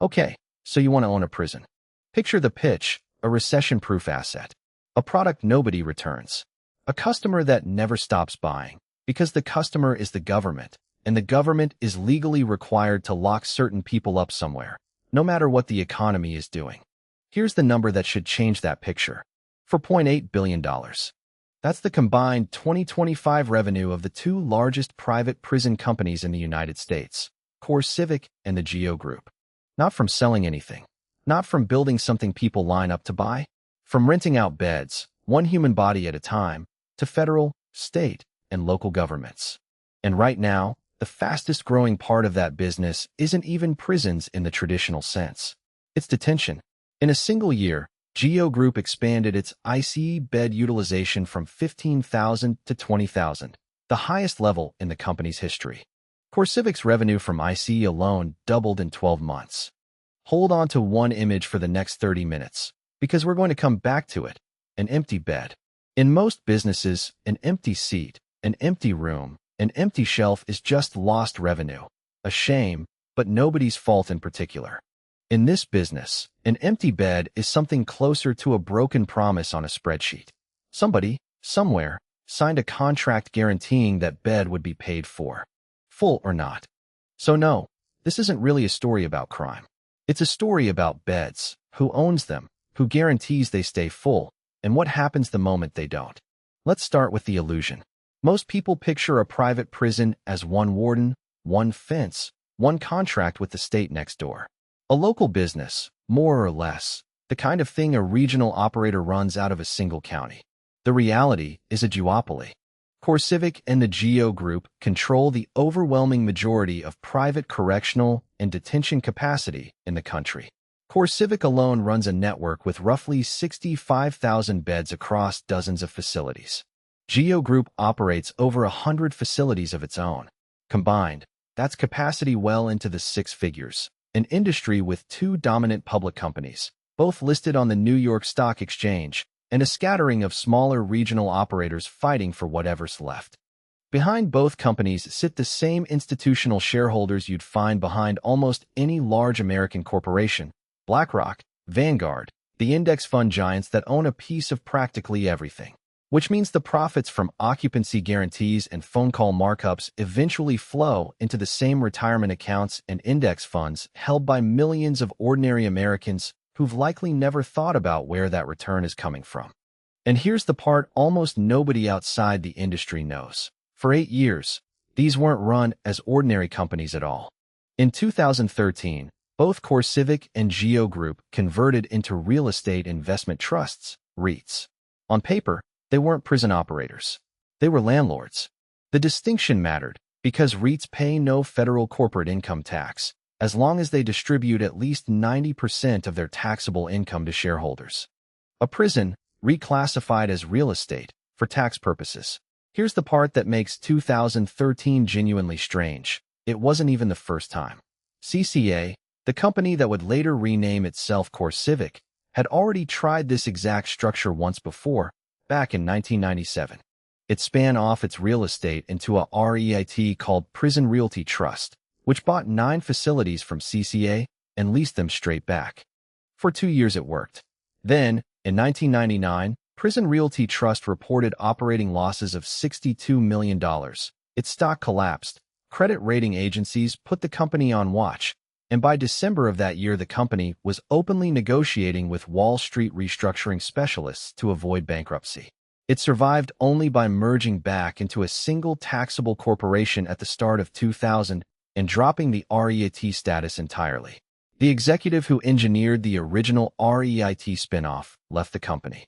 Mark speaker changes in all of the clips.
Speaker 1: Okay, so you want to own a prison. Picture the pitch, a recession-proof asset, a product nobody returns, a customer that never stops buying, because the customer is the government, and the government is legally required to lock certain people up somewhere, no matter what the economy is doing. Here's the number that should change that picture. $4.8 billion. That's the combined 2025 revenue of the two largest private prison companies in the United States, CoreCivic and the GEO Group. Not from selling anything, not from building something people line up to buy, from renting out beds, one human body at a time, to federal, state, and local governments. And right now, the fastest growing part of that business isn't even prisons in the traditional sense. It's detention. In a single year, GEO Group expanded its ICE bed utilization from 15,000 to 20,000, the highest level in the company's history. CoreCivic's revenue from ICE alone doubled in 12 months. Hold on to one image for the next 30 minutes, because we're going to come back to it. An empty bed. In most businesses, an empty seat, an empty room, an empty shelf is just lost revenue. A shame, but nobody's fault in particular. In this business, an empty bed is something closer to a broken promise on a spreadsheet. Somebody, somewhere, signed a contract guaranteeing that bed would be paid for, full or not. So no, this isn't really a story about crime. It's a story about beds, who owns them, who guarantees they stay full, and what happens the moment they don't. Let's start with the illusion. Most people picture a private prison as one warden, one fence, one contract with the state next door. A local business, more or less, the kind of thing a regional operator runs out of a single county. The reality is a duopoly. CoreCivic and the GEO Group control the overwhelming majority of private correctional and detention capacity in the country. CoreCivic alone runs a network with roughly 65,000 beds across dozens of facilities. GEO Group operates over 100 facilities of its own. Combined, that's capacity well into the six figures, an industry with two dominant public companies, both listed on the New York Stock Exchange, and a scattering of smaller regional operators fighting for whatever's left. Behind both companies sit the same institutional shareholders you'd find behind almost any large American corporation: BlackRock, Vanguard, the index fund giants that own a piece of practically everything. Which means the profits from occupancy guarantees and phone call markups eventually flow into the same retirement accounts and index funds held by millions of ordinary Americans who've likely never thought about where that return is coming from. And here's the part almost nobody outside the industry knows. For 8 years, these weren't run as ordinary companies at all. In 2013, both CoreCivic and GEO Group converted into real estate investment trusts, REITs. On paper, they weren't prison operators. They were landlords. The distinction mattered because REITs pay no federal corporate income tax as long as they distribute at least 90% of their taxable income to shareholders. A prison, reclassified as real estate, for tax purposes. Here's the part that makes 2013 genuinely strange. It wasn't even the first time. CCA, the company that would later rename itself CoreCivic, had already tried this exact structure once before, back in 1997. It span off its real estate into a REIT called Prison Realty Trust, which bought 9 facilities from CCA and leased them straight back. For 2 years it worked. Then, in 1999, Prison Realty Trust reported operating losses of $62 million. Its stock collapsed. Credit rating agencies put the company on watch, and by December of that year the company was openly negotiating with Wall Street restructuring specialists to avoid bankruptcy. It survived only by merging back into a single taxable corporation at the start of 2000 and dropping the REIT status entirely. The executive who engineered the original REIT spinoff left the company.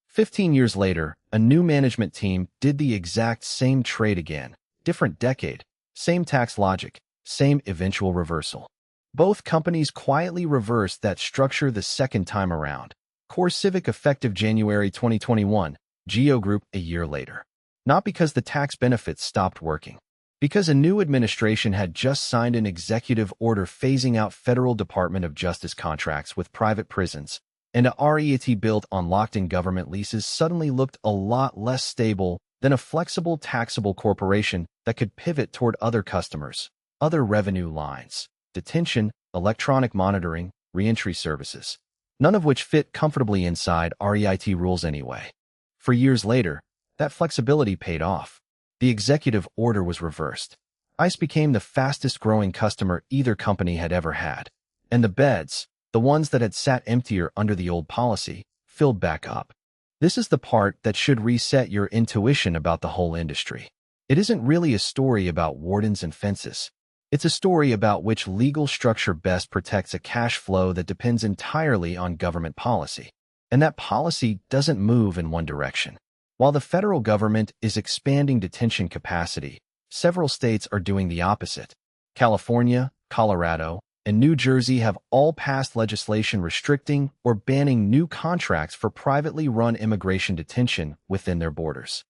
Speaker 1: 15 years later, a new management team did the exact same trade again. Different decade, same tax logic, same eventual reversal. Both companies quietly reversed that structure the second time around. CoreCivic effective January 2021, GEO Group a year later. Not because the tax benefits stopped working. Because a new administration had just signed an executive order phasing out federal Department of Justice contracts with private prisons, and a REIT built on locked-in government leases suddenly looked a lot less stable than a flexible taxable corporation that could pivot toward other customers, other revenue lines, detention, electronic monitoring, reentry services, none of which fit comfortably inside REIT rules anyway. For years later, that flexibility paid off. The executive order was reversed. ICE became the fastest-growing customer either company had ever had. And the beds, the ones that had sat emptier under the old policy, filled back up. This is the part that should reset your intuition about the whole industry. It isn't really a story about wardens and fences. It's a story about which legal structure best protects a cash flow that depends entirely on government policy. And that policy doesn't move in one direction. While the federal government is expanding detention capacity, several states are doing the opposite. California, Colorado, and New Jersey have all passed legislation restricting or banning new contracts for privately run immigration detention within their borders.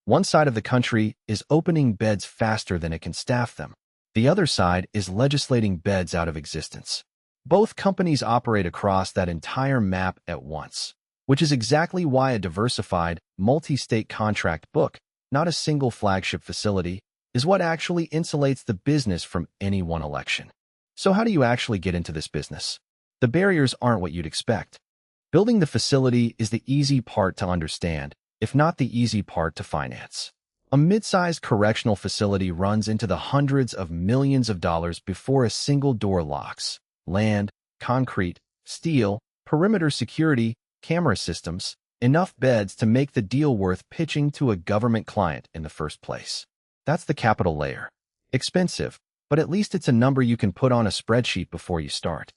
Speaker 1: One side of the country is opening beds faster than it can staff them. The other side is legislating beds out of existence. Both companies operate across that entire map at once, which is exactly why a diversified, multi-state contract book, not a single flagship facility, is what actually insulates the business from any one election. So how do you actually get into this business? The barriers aren't what you'd expect. Building the facility is the easy part to understand, if not the easy part to finance. A mid-sized correctional facility runs into the hundreds of millions of dollars before a single door locks. Land, concrete, steel, perimeter security, camera systems, enough beds to make the deal worth pitching to a government client in the first place. That's the capital layer. Expensive, but at least it's a number you can put on a spreadsheet before you start.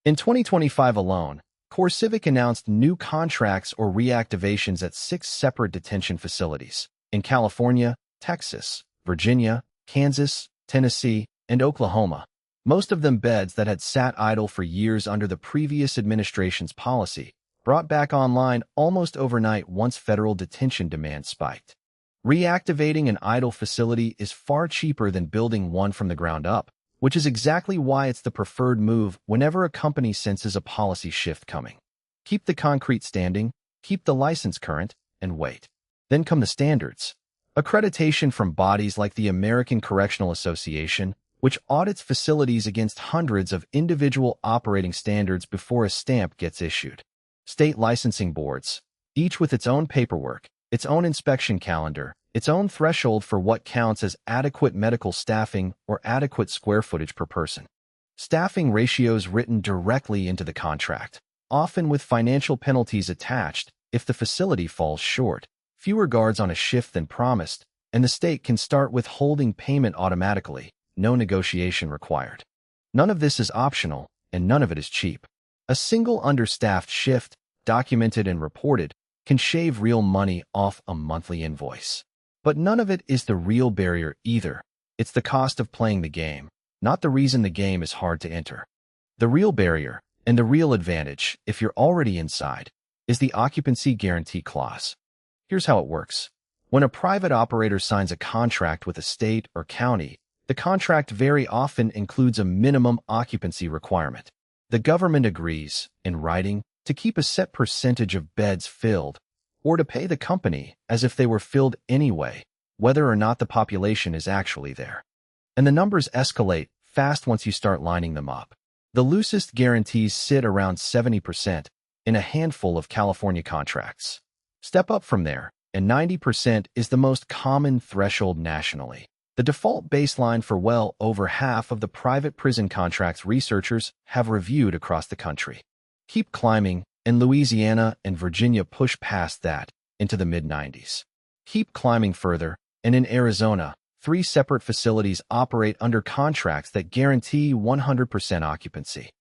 Speaker 1: In 2025 alone, CoreCivic announced new contracts or reactivations at 6 separate detention facilities in California, Texas, Virginia, Kansas, Tennessee, and Oklahoma. Most of them beds that had sat idle for years under the previous administration's policy, brought back online almost overnight once federal detention demand spiked. Reactivating an idle facility is far cheaper than building one from the ground up, which is exactly why it's the preferred move whenever a company senses a policy shift coming. Keep the concrete standing, keep the license current, and wait. Then come the standards. Accreditation from bodies like the American Correctional Association, which audits facilities against hundreds of individual operating standards before a stamp gets issued. State licensing boards, each with its own paperwork, its own inspection calendar, its own threshold for what counts as adequate medical staffing or adequate square footage per person. Staffing ratios written directly into the contract, often with financial penalties attached if the facility falls short. Fewer guards on a shift than promised, and the state can start withholding payment automatically, no negotiation required. None of this is optional, and none of it is cheap. A single understaffed shift, documented and reported, can shave real money off a monthly invoice. But none of it is the real barrier either. It's the cost of playing the game, not the reason the game is hard to enter. The real barrier, and the real advantage, if you're already inside, is the occupancy guarantee clause. Here's how it works. When a private operator signs a contract with a state or county, the contract very often includes a minimum occupancy requirement. The government agrees, in writing, to keep a set percentage of beds filled, or to pay the company as if they were filled anyway, whether or not the population is actually there. And the numbers escalate fast once you start lining them up. The loosest guarantees sit around 70% in a handful of California contracts. Step up from there, and 90% is the most common threshold nationally. The default baseline for well over half of the private prison contracts researchers have reviewed across the country. Keep climbing, and Louisiana and Virginia push past that into the mid-90s. Keep climbing further, and in Arizona, 3 separate facilities operate under contracts that guarantee 100% occupancy.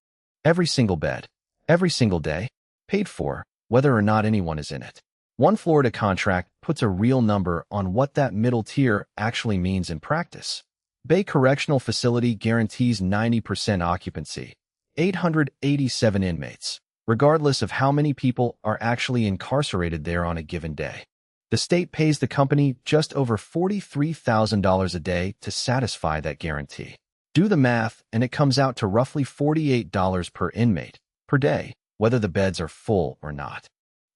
Speaker 1: Every single bed, every single day, paid for, whether or not anyone is in it. One Florida contract puts a real number on what that middle tier actually means in practice. Bay Correctional Facility guarantees 90% occupancy, 887 inmates, regardless of how many people are actually incarcerated there on a given day. The state pays the company just over $43,000 a day to satisfy that guarantee. Do the math, and it comes out to roughly $48 per inmate per day, whether the beds are full or not.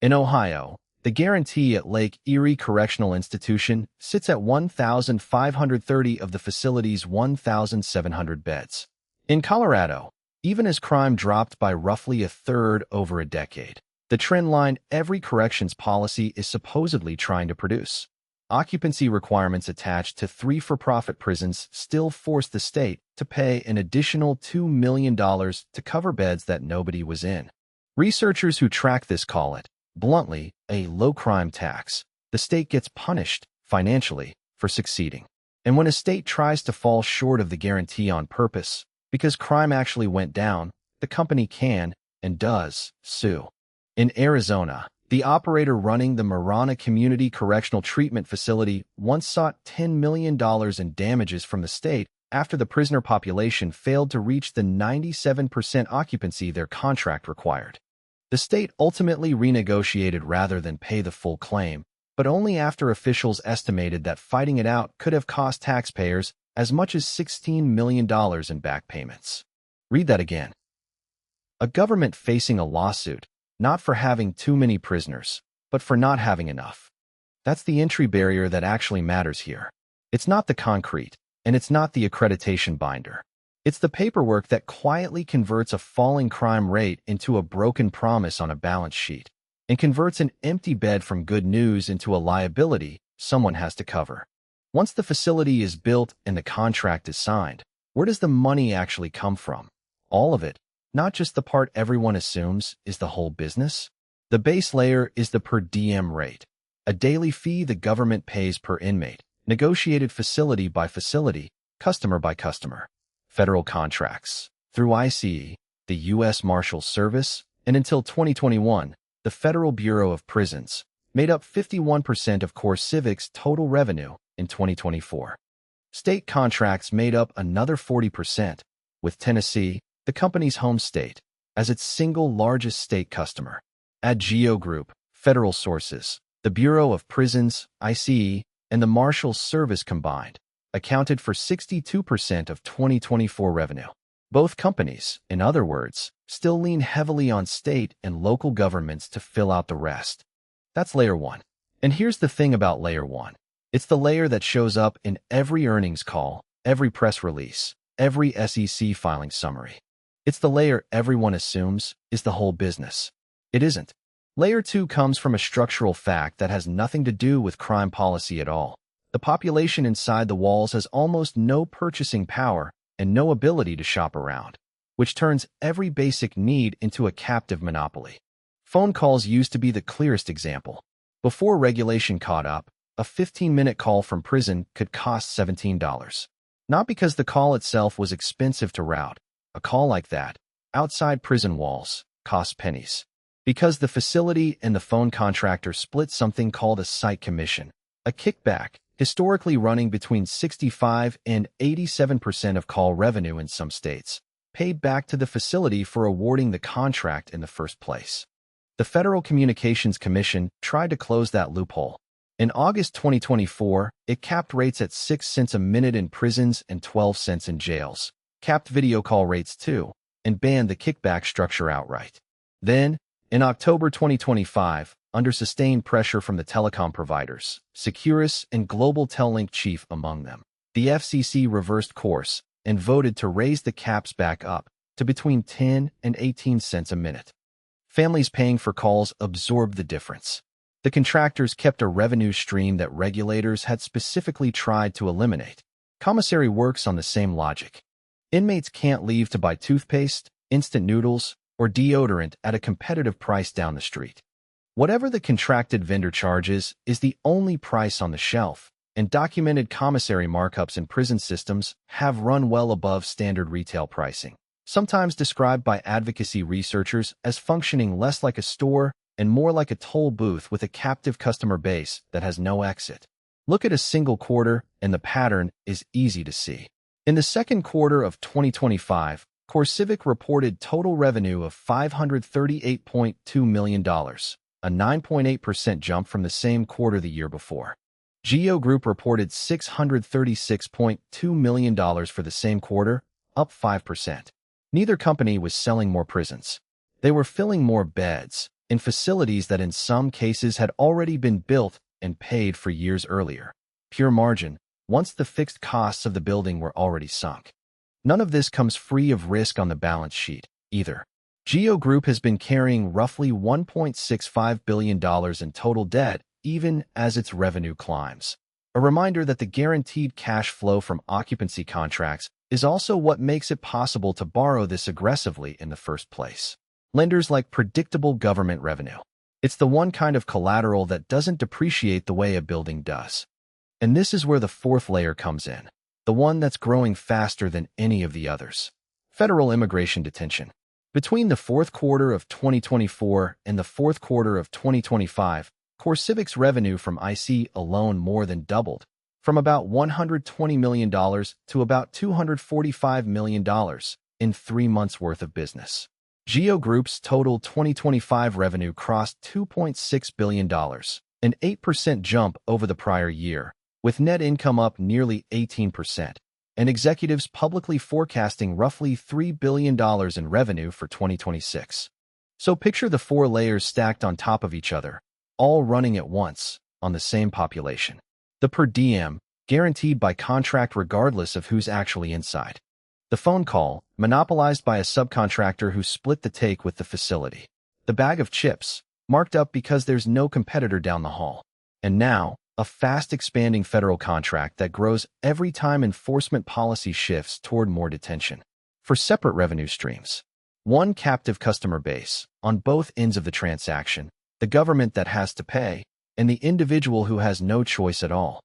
Speaker 1: In Ohio, the guarantee at Lake Erie Correctional Institution sits at 1,530 of the facility's 1,700 beds. In Colorado, even as crime dropped by roughly a third over a decade. The trend line every corrections policy is supposedly trying to produce. Occupancy requirements attached to 3 for-profit prisons still force the state to pay an additional $2 million to cover beds that nobody was in. Researchers who track this call it, bluntly, a low-crime tax. The state gets punished, financially, for succeeding. And when a state tries to fall short of the guarantee on purpose, because crime actually went down, the company can, and does, sue. In Arizona, the operator running the Marana Community Correctional Treatment Facility once sought $10 million in damages from the state after the prisoner population failed to reach the 97% occupancy their contract required. The state ultimately renegotiated rather than pay the full claim, but only after officials estimated that fighting it out could have cost taxpayers as much as $16 million in back payments. Read that again. A government facing a lawsuit, not for having too many prisoners, but for not having enough. That's the entry barrier that actually matters here. It's not the concrete, and it's not the accreditation binder. It's the paperwork that quietly converts a falling crime rate into a broken promise on a balance sheet, and converts an empty bed from good news into a liability someone has to cover. Once the facility is built and the contract is signed, where does the money actually come from? All of it, not just the part everyone assumes is the whole business. The base layer is the per diem rate, a daily fee the government pays per inmate, negotiated facility by facility, customer by customer. Federal contracts, through ICE, the U.S. Marshals Service, and until 2021, the Federal Bureau of Prisons, made up 51% of CoreCivic's total revenue in 2024. State contracts made up another 40%, with Tennessee, the company's home state, as its single largest state customer. At GEO Group, federal sources, the Bureau of Prisons, ICE, and the Marshals Service combined, accounted for 62% of 2024 revenue. Both companies, in other words, still lean heavily on state and local governments to fill out the rest. That's layer one. And here's the thing about layer one. It's the layer that shows up in every earnings call, every press release, every SEC filing summary. It's the layer everyone assumes is the whole business. It isn't. Layer 2 comes from a structural fact that has nothing to do with crime policy at all. The population inside the walls has almost no purchasing power and no ability to shop around, which turns every basic need into a captive monopoly. Phone calls used to be the clearest example. Before regulation caught up, a 15-minute call from prison could cost $17. Not because the call itself was expensive to route. A call like that, outside prison walls, costs pennies. Because the facility and the phone contractor split something called a site commission, a kickback, historically running between 65 and 87% of call revenue in some states, paid back to the facility for awarding the contract in the first place. The Federal Communications Commission tried to close that loophole. In August 2024, it capped rates at 6 cents a minute in prisons and 12 cents in jails, capped video call rates too, and banned the kickback structure outright. Then, in October 2025, under sustained pressure from the telecom providers, Securus and Global Tellink chief among them, the FCC reversed course and voted to raise the caps back up to between 10 and 18 cents a minute. Families paying for calls absorbed the difference. The contractors kept a revenue stream that regulators had specifically tried to eliminate. Commissary works on the same logic. Inmates can't leave to buy toothpaste, instant noodles, or deodorant at a competitive price down the street. Whatever the contracted vendor charges is the only price on the shelf, and documented commissary markups in prison systems have run well above standard retail pricing, sometimes described by advocacy researchers as functioning less like a store and more like a toll booth with a captive customer base that has no exit. Look at a single quarter, and the pattern is easy to see. In the second quarter of 2025, CoreCivic reported total revenue of $538.2 million, a 9.8% jump from the same quarter the year before. GEO Group reported $636.2 million for the same quarter, up 5%. Neither company was selling more prisons. They were filling more beds in facilities that in some cases had already been built and paid for years earlier. Pure margin, once the fixed costs of the building were already sunk. None of this comes free of risk on the balance sheet, either. GEO Group has been carrying roughly $1.65 billion in total debt, even as its revenue climbs. A reminder that the guaranteed cash flow from occupancy contracts is also what makes it possible to borrow this aggressively in the first place. Lenders like predictable government revenue. It's the one kind of collateral that doesn't depreciate the way a building does. And this is where the fourth layer comes in, the one that's growing faster than any of the others. Federal immigration detention. Between the fourth quarter of 2024 and the fourth quarter of 2025, CoreCivic's revenue from IC alone more than doubled, from about $120 million to about $245 million in 3 months' worth of business. GEO Group's total 2025 revenue crossed $2.6 billion, an 8% jump over the prior year, with net income up nearly 18%, and executives publicly forecasting roughly $3 billion in revenue for 2026. So picture the 4 layers stacked on top of each other, all running at once, on the same population. The per diem, guaranteed by contract regardless of who's actually inside. The phone call, monopolized by a subcontractor who split the take with the facility. The bag of chips, marked up because there's no competitor down the hall. And now, a fast-expanding federal contract that grows every time enforcement policy shifts toward more detention. For separate revenue streams. One captive customer base, on both ends of the transaction, the government that has to pay, and the individual who has no choice at all.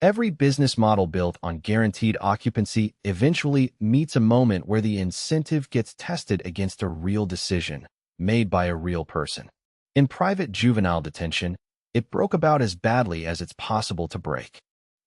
Speaker 1: Every business model built on guaranteed occupancy eventually meets a moment where the incentive gets tested against a real decision made by a real person. In private juvenile detention, it broke about as badly as it's possible to break.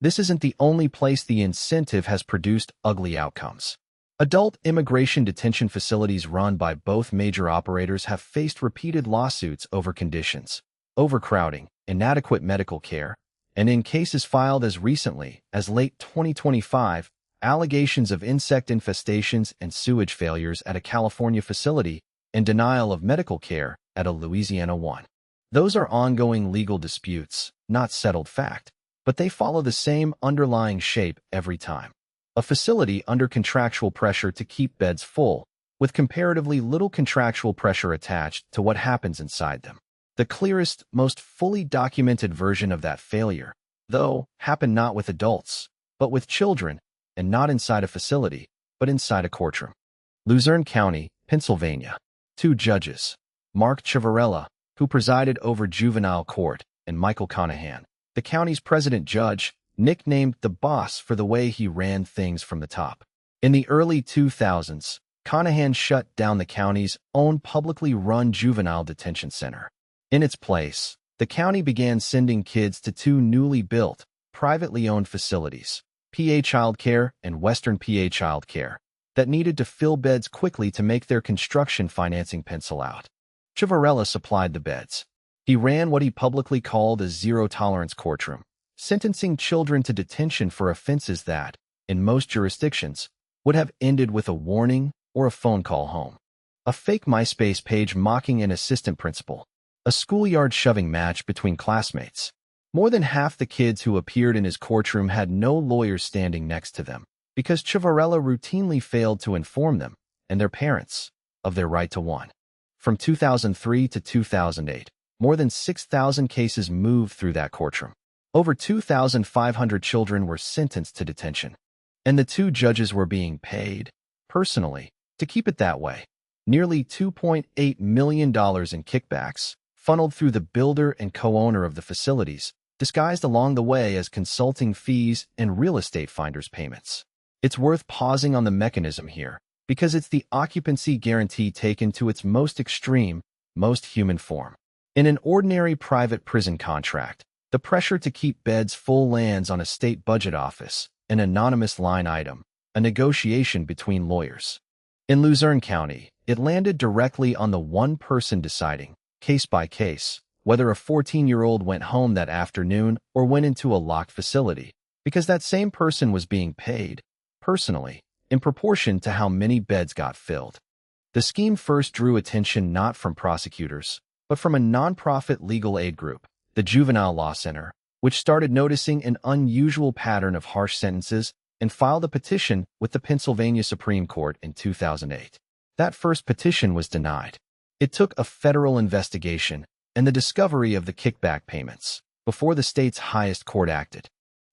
Speaker 1: This isn't the only place the incentive has produced ugly outcomes. Adult immigration detention facilities run by both major operators have faced repeated lawsuits over conditions, overcrowding, inadequate medical care, and in cases filed as recently as late 2025, allegations of insect infestations and sewage failures at a California facility and denial of medical care at a Louisiana one. Those are ongoing legal disputes, not settled fact, but they follow the same underlying shape every time. A facility under contractual pressure to keep beds full, with comparatively little contractual pressure attached to what happens inside them. The clearest, most fully documented version of that failure, though, happened not with adults, but with children, and not inside a facility, but inside a courtroom. Luzerne County, Pennsylvania. 2 judges, Mark Ciavarella, who presided over juvenile court, and Michael Conahan, the county's president judge, nicknamed the boss for the way he ran things from the top. In the early 2000s, Conahan shut down the county's own publicly run juvenile detention center. In its place, the county began sending kids to 2 newly built, privately owned facilities, PA Childcare and Western PA Childcare, that needed to fill beds quickly to make their construction financing pencil out. Ciavarella supplied the beds. He ran what he publicly called a zero-tolerance courtroom, sentencing children to detention for offenses that, in most jurisdictions, would have ended with a warning or a phone call home. A fake MySpace page mocking an assistant principal. A schoolyard shoving match between classmates. More than half the kids who appeared in his courtroom had no lawyers standing next to them because Ciavarella routinely failed to inform them, and their parents, of their right to one. From 2003 to 2008, more than 6,000 cases moved through that courtroom. Over 2,500 children were sentenced to detention. And the 2 judges were being paid, personally, to keep it that way. Nearly $2.8 million in kickbacks, funneled through the builder and co-owner of the facilities, disguised along the way as consulting fees and real estate finders payments. It's worth pausing on the mechanism here, because it's the occupancy guarantee taken to its most extreme, most human form. In an ordinary private prison contract, the pressure to keep beds full lands on a state budget office, an anonymous line item, a negotiation between lawyers. In Luzerne County, it landed directly on the one person deciding, case by case, whether a 14-year-old went home that afternoon or went into a locked facility, because that same person was being paid, personally, in proportion to how many beds got filled. The scheme first drew attention not from prosecutors, but from a nonprofit legal aid group, the Juvenile Law Center, which started noticing an unusual pattern of harsh sentences and filed a petition with the Pennsylvania Supreme Court in 2008. That first petition was denied. It took a federal investigation and the discovery of the kickback payments before the state's highest court acted.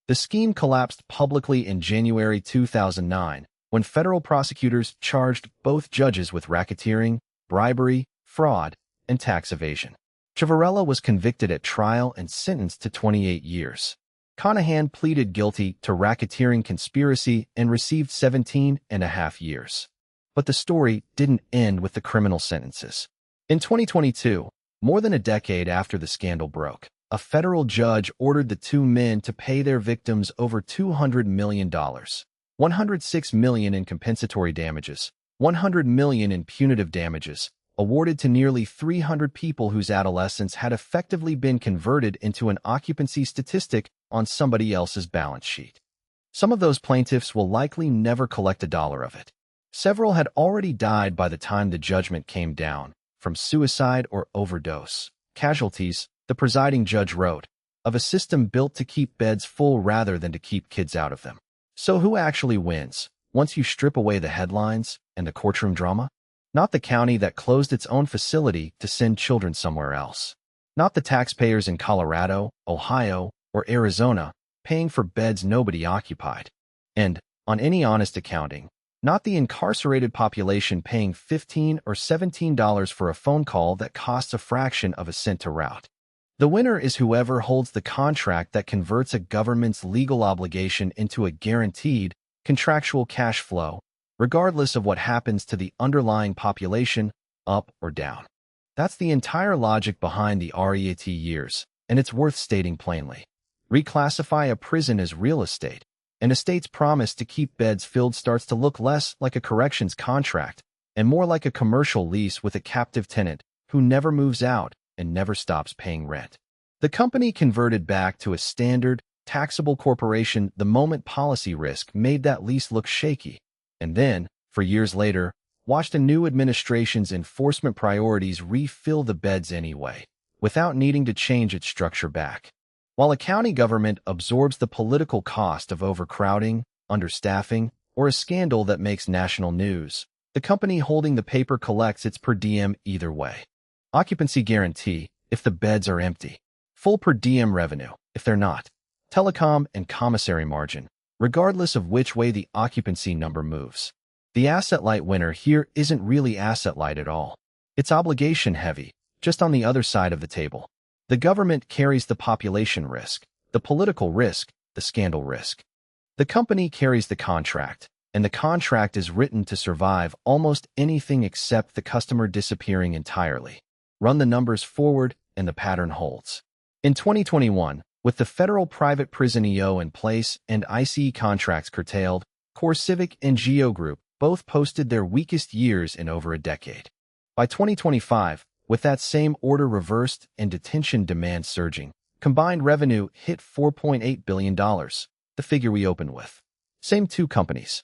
Speaker 1: The scheme collapsed publicly in January 2009 when federal prosecutors charged both judges with racketeering, bribery, fraud, and tax evasion. Ciavarella was convicted at trial and sentenced to 28 years. Conahan pleaded guilty to racketeering conspiracy and received 17.5 years. But the story didn't end with the criminal sentences. In 2022, more than a decade after the scandal broke, a federal judge ordered the two men to pay their victims over $200 million, $106 million in compensatory damages, $100 million in punitive damages, awarded to nearly 300 people whose adolescence had effectively been converted into an occupancy statistic on somebody else's balance sheet. Some of those plaintiffs will likely never collect a dollar of it. Several had already died by the time the judgment came down, from suicide or overdose. Casualties, the presiding judge wrote, of a system built to keep beds full rather than to keep kids out of them. So who actually wins, once you strip away the headlines and the courtroom drama? Not the county that closed its own facility to send children somewhere else. Not the taxpayers in Colorado, Ohio, or Arizona paying for beds nobody occupied. And, on any honest accounting, not the incarcerated population paying $15 or $17 for a phone call that costs a fraction of a cent to route. The winner is whoever holds the contract that converts a government's legal obligation into a guaranteed, contractual cash flow, regardless of what happens to the underlying population, up or down. That's the entire logic behind the REIT years, and it's worth stating plainly. Reclassify a prison as real estate, and a state's promise to keep beds filled starts to look less like a corrections contract and more like a commercial lease with a captive tenant who never moves out and never stops paying rent. The company converted back to a standard, taxable corporation the moment policy risk made that lease look shaky, and then, for years later, watched a new administration's enforcement priorities refill the beds anyway, without needing to change its structure back. While a county government absorbs the political cost of overcrowding, understaffing, or a scandal that makes national news, the company holding the paper collects its per diem either way. Occupancy guarantee, if the beds are empty. Full per diem revenue, if they're not. Telecom and commissary margin, regardless of which way the occupancy number moves. The asset-light winner here isn't really asset-light at all. It's obligation-heavy, just on the other side of the table. The government carries the population risk, the political risk, the scandal risk. The company carries the contract, and the contract is written to survive almost anything except the customer disappearing entirely. Run the numbers forward, and the pattern holds. In 2021, with the federal private prison EO in place and ICE contracts curtailed, CoreCivic and GEO Group both posted their weakest years in over a decade. By 2025, with that same order reversed and detention demand surging, combined revenue hit $4.8 billion, the figure we opened with. Same two companies.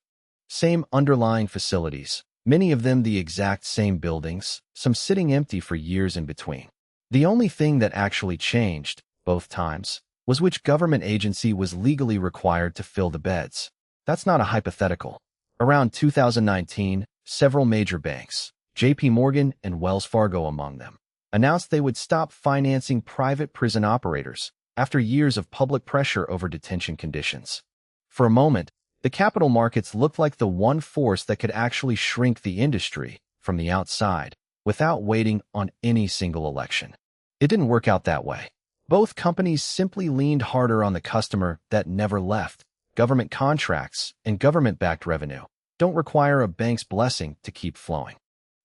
Speaker 1: Same underlying facilities, many of them the exact same buildings, some sitting empty for years in between. The only thing that actually changed, both times, was which government agency was legally required to fill the beds. That's not a hypothetical. Around 2019, several major banks, JP Morgan and Wells Fargo among them, announced they would stop financing private prison operators after years of public pressure over detention conditions. For a moment, the capital markets looked like the one force that could actually shrink the industry from the outside without waiting on any single election. It didn't work out that way. Both companies simply leaned harder on the customer that never left. Government contracts and government-backed revenue don't require a bank's blessing to keep flowing.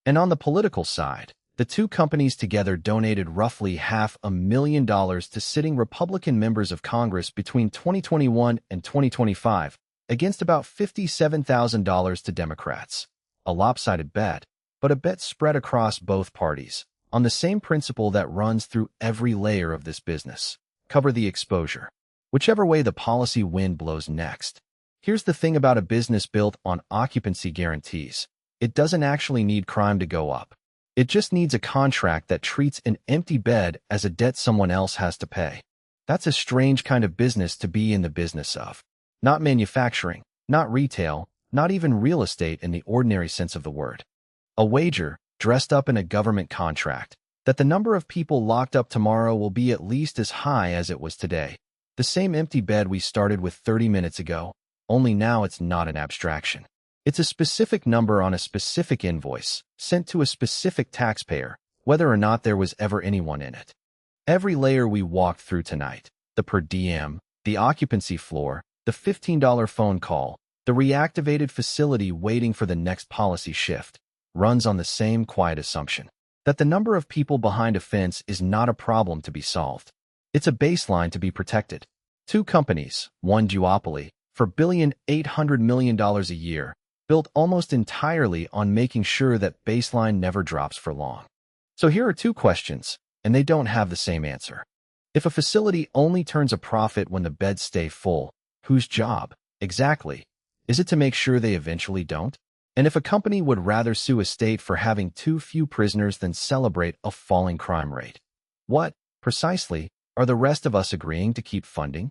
Speaker 1: And on the political side, the two companies together donated roughly $500,000 to sitting Republican members of Congress between 2021 and 2025, against about $57,000 to Democrats. A lopsided bet, but a bet spread across both parties, on the same principle that runs through every layer of this business. Cover the exposure. Whichever way the policy wind blows next. Here's the thing about a business built on occupancy guarantees. It doesn't actually need crime to go up. It just needs a contract that treats an empty bed as a debt someone else has to pay. That's a strange kind of business to be in the business of. Not manufacturing, not retail, not even real estate in the ordinary sense of the word. A wager, dressed up in a government contract, that the number of people locked up tomorrow will be at least as high as it was today. The same empty bed we started with 30 minutes ago, only now it's not an abstraction. It's a specific number on a specific invoice, sent to a specific taxpayer, whether or not there was ever anyone in it. Every layer we walked through tonight, the per diem, the occupancy floor, the $15 phone call, the reactivated facility waiting for the next policy shift, runs on the same quiet assumption that the number of people behind a fence is not a problem to be solved. It's a baseline to be protected. Two companies, one duopoly, for $1.8 billion a year, built almost entirely on making sure that baseline never drops for long. So here are two questions, and they don't have the same answer. If a facility only turns a profit when the beds stay full, whose job, exactly, is it to make sure they eventually don't? And if a company would rather sue a state for having too few prisoners than celebrate a falling crime rate, what, precisely, are the rest of us agreeing to keep funding?